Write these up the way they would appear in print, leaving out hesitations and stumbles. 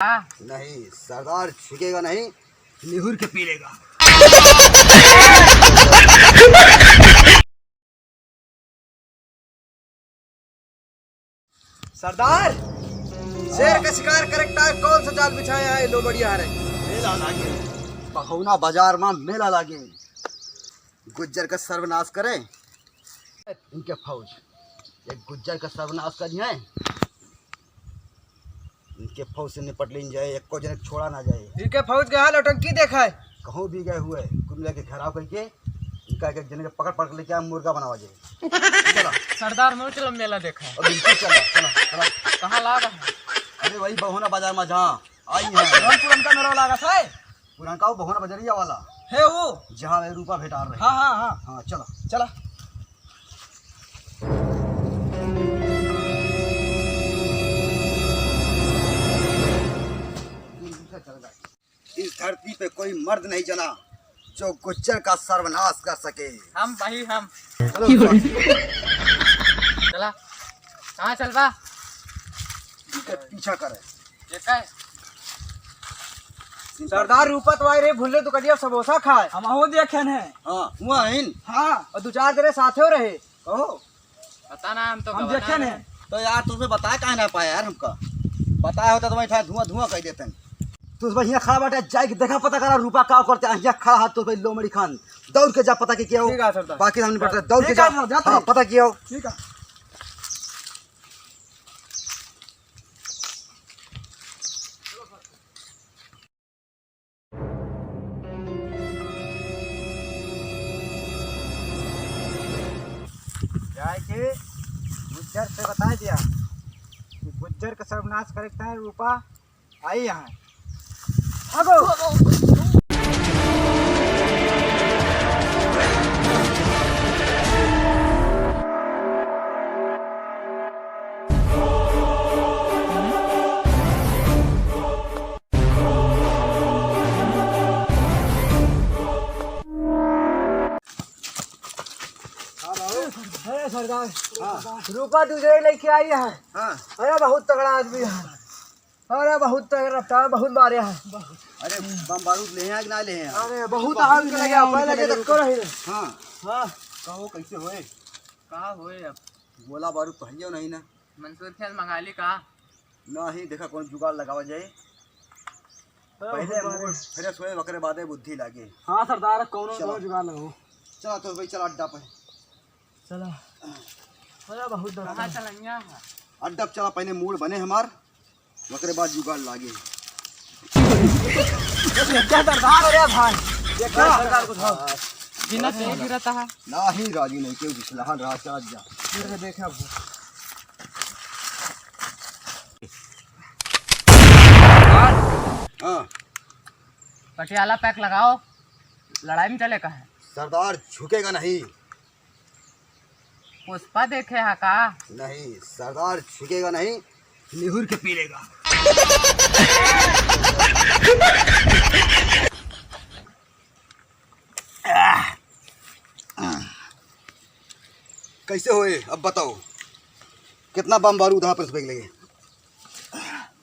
नहीं, सरदार झुकेगा नहीं, निहुर के पी लेगा। सरदार, शेर का शिकार करेक्टा है, कौन सा जाल बिछाया है? लो बढ़िया है। मेला लागे, बहौना बाजार में मेला लागे, गुज्जर का सर्वनाश करे इनके फौज। एक गुज्जर का सर्वनाश करिए, इनके फौज से निपट लीन जाए, एक को जन छोड़ा ना जाए। इनके फौज के हाल अटंकी देखा है, कहूँ भी गए हुए कुल मिला के घेराव करके इनका एक जन के पकड़ पकड़ लेके आम मुर्गा बनावा जाए। चलो सरदार में चलो मेला देखा है। और बिल्कुल चलो चलो चलो। कहाँ लागा है? अरे वही बहौना बाजार में जहाँ आई है, पुरनका मेरा लागा था पुरानका वो बहौना बजरिया वाला है वो। जहाँ में रूपा भेटार रहे। हाँ हाँ हाँ हाँ चलो चला। इस धरती पे कोई मर्द नहीं जना जो गुज्जर का सर्वनाश कर सके। हम भाई हम चलो चला। कहाँ चल बा? इनके पीछा करे। देखा है सरदार रूपत वाई रे भूले तो कटिया समोसा खाए। हम हो देखे हैं। हाँ हुआ इन। हाँ और दो चार देर साथे हो रहे। कहो पता ना, हम तो हम गवाना देखे है। हैं। तो यार तुम्हें बताया कहाँ ना पाया यार, हमका बताया होता तो मैं धुआं धुआं कह देते। तू भाई यहाँ खड़ा बैठा जाए देखा पता करा रूपा क्या करते हैं। यहाँ खड़ा हाथ तो भाई लोमड़ी खान दौड़ के जा पता कि क्या हो। ठीक है सरदार। बाकी हमने पता दौड़ के ठीक जा। है, जाते हाँ हैं। पता किया हो। ठीक है। जाए के गुज्जर से बता दिया कि गुज्जर का सर्वनाश करता है। रूपा आई यहाँ सरदार रूपा तुझे लेके आई है। हाँ अरे बहुत तगड़ा आदमी है। अरे बहुत तगड़ा रफ्तार, बहुत मारे है। अरे बम बारूद ले हैं कि ना ले हैं? अरे बहुत आग लगे पहले के धक्को रही रे। हाँ हाँ कहो कैसे होए? कहाँ हुए अब? गोला बारूद कहियो नहीं ना। मंसूर खेल मंगा ली कहा? ना ही देखा कौन जुगाड़ लगावा जाए। पहले मूड फ्रेश होए वकरे बादे बुद्धि लागे। हाँ सरदार कौन चलो। कौन जुगाड़ लगाओ। चला तो भाई चला अड्डा पे। चला अरे बहुत कहाँ डर। चलेंगे? अड्डा पे चला, पहले मूड बने हमार वकरे बाद जुगाड़ लागे। क्या सरदार अरे भाई देखा सरदार को था। बिना तेज गिरता है। ना ही राजी नहीं क्यों दिखला रहा चला जा। फिर देखा हाँ पटियाला पैक लगाओ, लड़ाई में चले का है। सरदार झुकेगा नहीं। पुष्पा देखे है का? नहीं, सरदार झुकेगा नहीं, निहुर के पी लेगा। कैसे होए अब बताओ, कितना बम बारूद यहाँ पर फेंक लगे?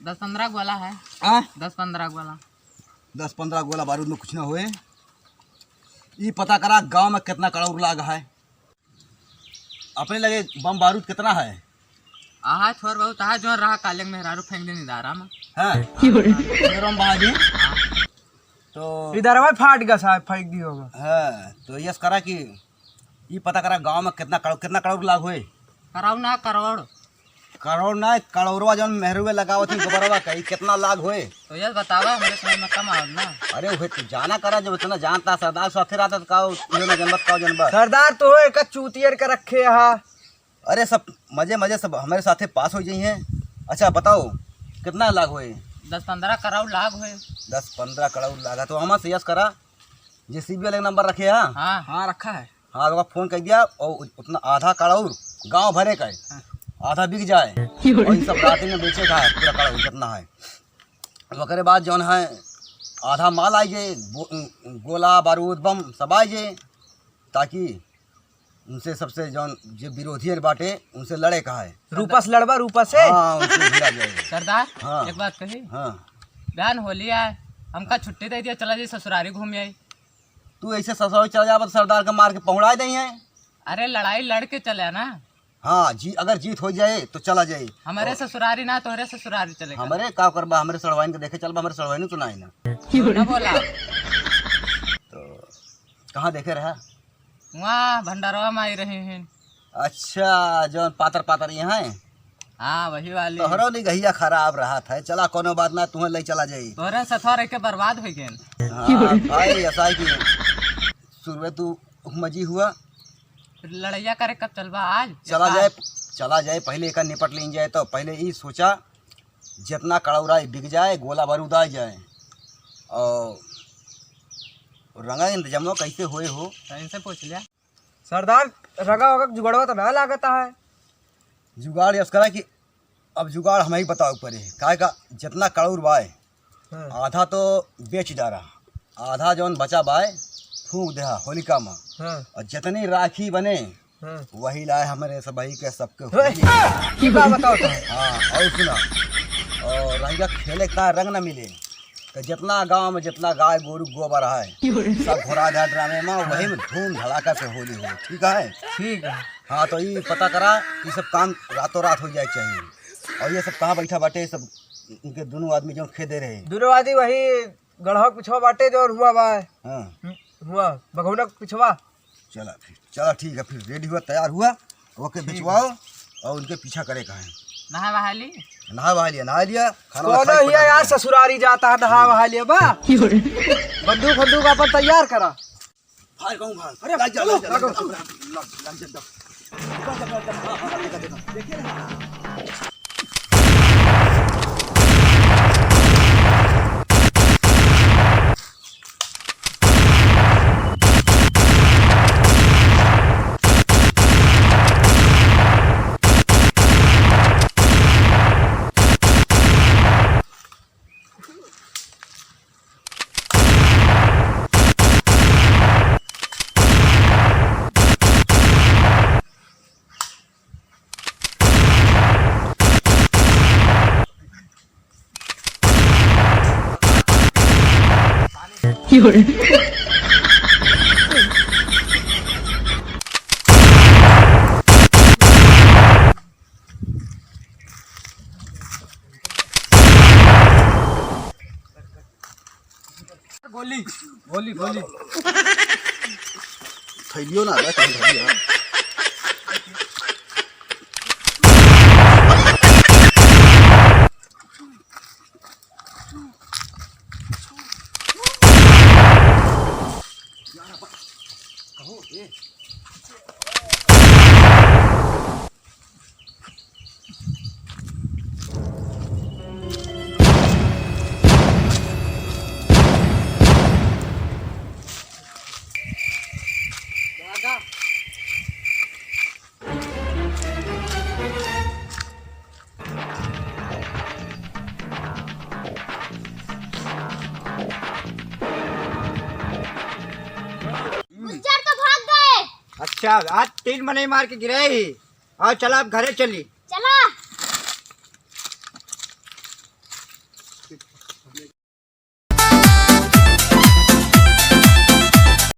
10-15 गोला है। हाँ 10-15 गोला। 10-15 गोला बारूद में कुछ ना हुए। ये पता करा गांव में कितना कड़ौर लाग है। अपने लगे बम बारूद कितना है? आहा छोर बहुत आहा जो रहा कालेंग में हरारू फेंक देनी दारा में। हाँ बहादुर तो इधर में फाट गया साहब, फेंक दी होगा। हाँ तो यस करा कि ये पता करा गांव में कितना कड़ौर लाग हुए। कराऊ ना करोड़। करोड़ ना कड़ौरवा जौन मेहरुए लगावत थी गोबरवा का, कितना लाग हुए? तो ये बतावा मेरे समझ में कम आओ ना। अरे वो तो जाना करा, जब इतना जानता सरदार साथे रहता तो काओ यो ना जनमत काओ जनबत। सरदार तो एक चूतियर का रखे यहाँ। अरे सब मजे मजे सब हमारे साथे पास हो जाई हैं। अच्छा बताओ कितना लाग हुए? 10-15 कराऊ लाभ हुए। 10-15 कड़ौर लागा। तो हमारे से यस करा जेसीबी वाले नंबर रखे। हाँ हाँ हाँ रखा है। हाँ तो फोन कर दिया और उतना आधा कड़ौर गांव भरे का है, आधा बिक जाए और ये सब रात में बेचे का है पूरा कड़ौर जितना है। वकरे बाद जौन है आधा माल आई जाए, गोला बारूद बम सब आई जाए, ताकि उनसे सबसे जौन जो विरोधी बाटे उनसे लड़े का है। रूपा से लड़वा, रूपा से। हाँ उनसे भिड़ा जाए। सरदार हाँ। एक बात कही, हाँ बहन होली है, हमका छुट्टी दे दिया, चला जी ससुरारी घूम आई। तू ऐसे ससुराल चला जा, सरदार का मार के पहुँचा नहीं है। अरे लड़ाई लड़ के चले ना, हाँ जी, अगर जीत हो जाए तो चला जाए। हमारे ससुरारी ना तोहरे ससुरारी चलेगा। हमारे का करबा, हमारे सड़वाइन के देखे चलबा, हमारे सड़वाइन तो नहीं ना। ना बोला तो कहाँ देखे रहा? वहाँ भंडारवा में आई रही हैं। अच्छा, जो पातर पातर यहाँ है, हाँ वही वाली। तोहरो नहीं गहिया खराब रहा था। चला कोनो बात ना, तुम्हें ले चला जाई। तोहरे सथवा रह के बर्बाद हो गए। हाँ भाई, ऐसा है कि शुरू तू मजी हुआ, फिर लड़ैया करे कब चलबा? आज चला जाए पहले एक निपट ली जाए। तो पहले ये सोचा जितना कड़ौराई बिक जाए, गोला बारूद आ जाए, और रंगा इंतजाम कैसे होए हो इनसे पूछ लिया। सरदार रगा वगा जुगड़वा तो ना लागता है। जुगाड़ यस करा कि अब जुगाड़ हमें ही बताओ पड़े। काय का जितना कड़ौर बाए आधा तो बेच डारा, आधा जौन बचा बाए फूंक दे होलिका में, और जितनी राखी बने वही लाए हमारे सबही के सबके होली। बताओ तो। हाँ, और सुना, और रंगा खेले का रंग न मिले तो जितना गांव में जितना गाय गोरू गोबर है सब घोड़ा घाट ड्रामे में वही में धूम धड़ाका से होली हो। ठीक है? ठीक है। हाँ, तो ये पता करा ये सब काम रातों रात हो जाए चाहिए। और ये सब कहाँ बैठा बाटे सब इनके दोनों आदमी जो खेदे रहे? दोनों आदमी वही गढ़वा पिछवा बाटे जो हुआ बा। हाँ, हुआ बगौना पिछवा। चला ठीक है, फिर रेडी हुआ, तैयार हुआ, ओके भिजवाओ और उनके पीछा करे कहें। नहा वहा ली? नहा लिया खाना कौन खाई हिया यार ससुरारी जाता है नहा वहा लिया बा। बंदूक बंदूक अपन तैयार करा। भाई कहूँ भाई, अरे लग जा लग जा लग जा लग जा देखिए ना। गोली गोली गोली थैलियो ना रहा कहीं धरिया। अच्छा, आज 3 मने मार के गिरे ही। और चला अब घरे चली।